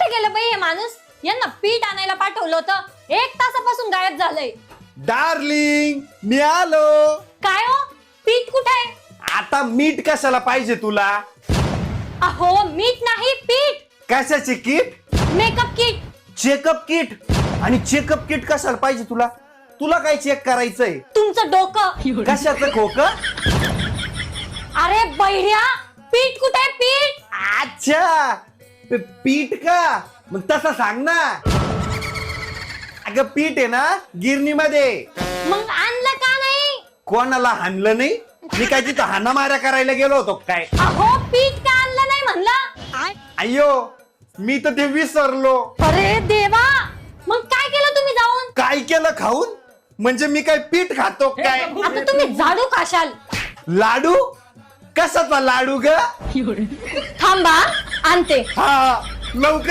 कुठे गेलं बाई हे माणूस? यांना पीठ आणायला पाठवलं होतं, 1 तासापासून गायब झालंय. डार्लिंग मी आलो. काय हो, पीठ कुठे आहे? आता मीठ कशाला पाहिजे तुला? अहो मीठ नाही, पीठ. कशाचे kit? Makeup kit. Checkup kit? आणि चेकअप किट कशाला पाहिजे तुला? तुला काय चेक करायचंय? तुमचं डोकं. कशाचं खोक? अरे बहिऱ्या, पीठ कुठे आहे, पीठ? अच्छा पीठ का? मग तसं सांग ना. अगं पीठ आहे ना गिरणीमध्ये. मग आणलं का नाही? कोणाला हाणलं नाही? मी काय तिथं हाणामाऱ्या करायला गेलो होतो काय? अहो पीठ का आणलं नाही म्हणलं? अय्यो मी तर ते विसरलो. अरे देवा, मग काय केलं तुम्ही जाऊन? काय केलं खाऊन? म्हणजे मी काय पीठ खातो काय? आता तुम्ही झाडू खाशाल. लाडू? कशाचा लाडू ग? थांबा, आणते. हा लवकर.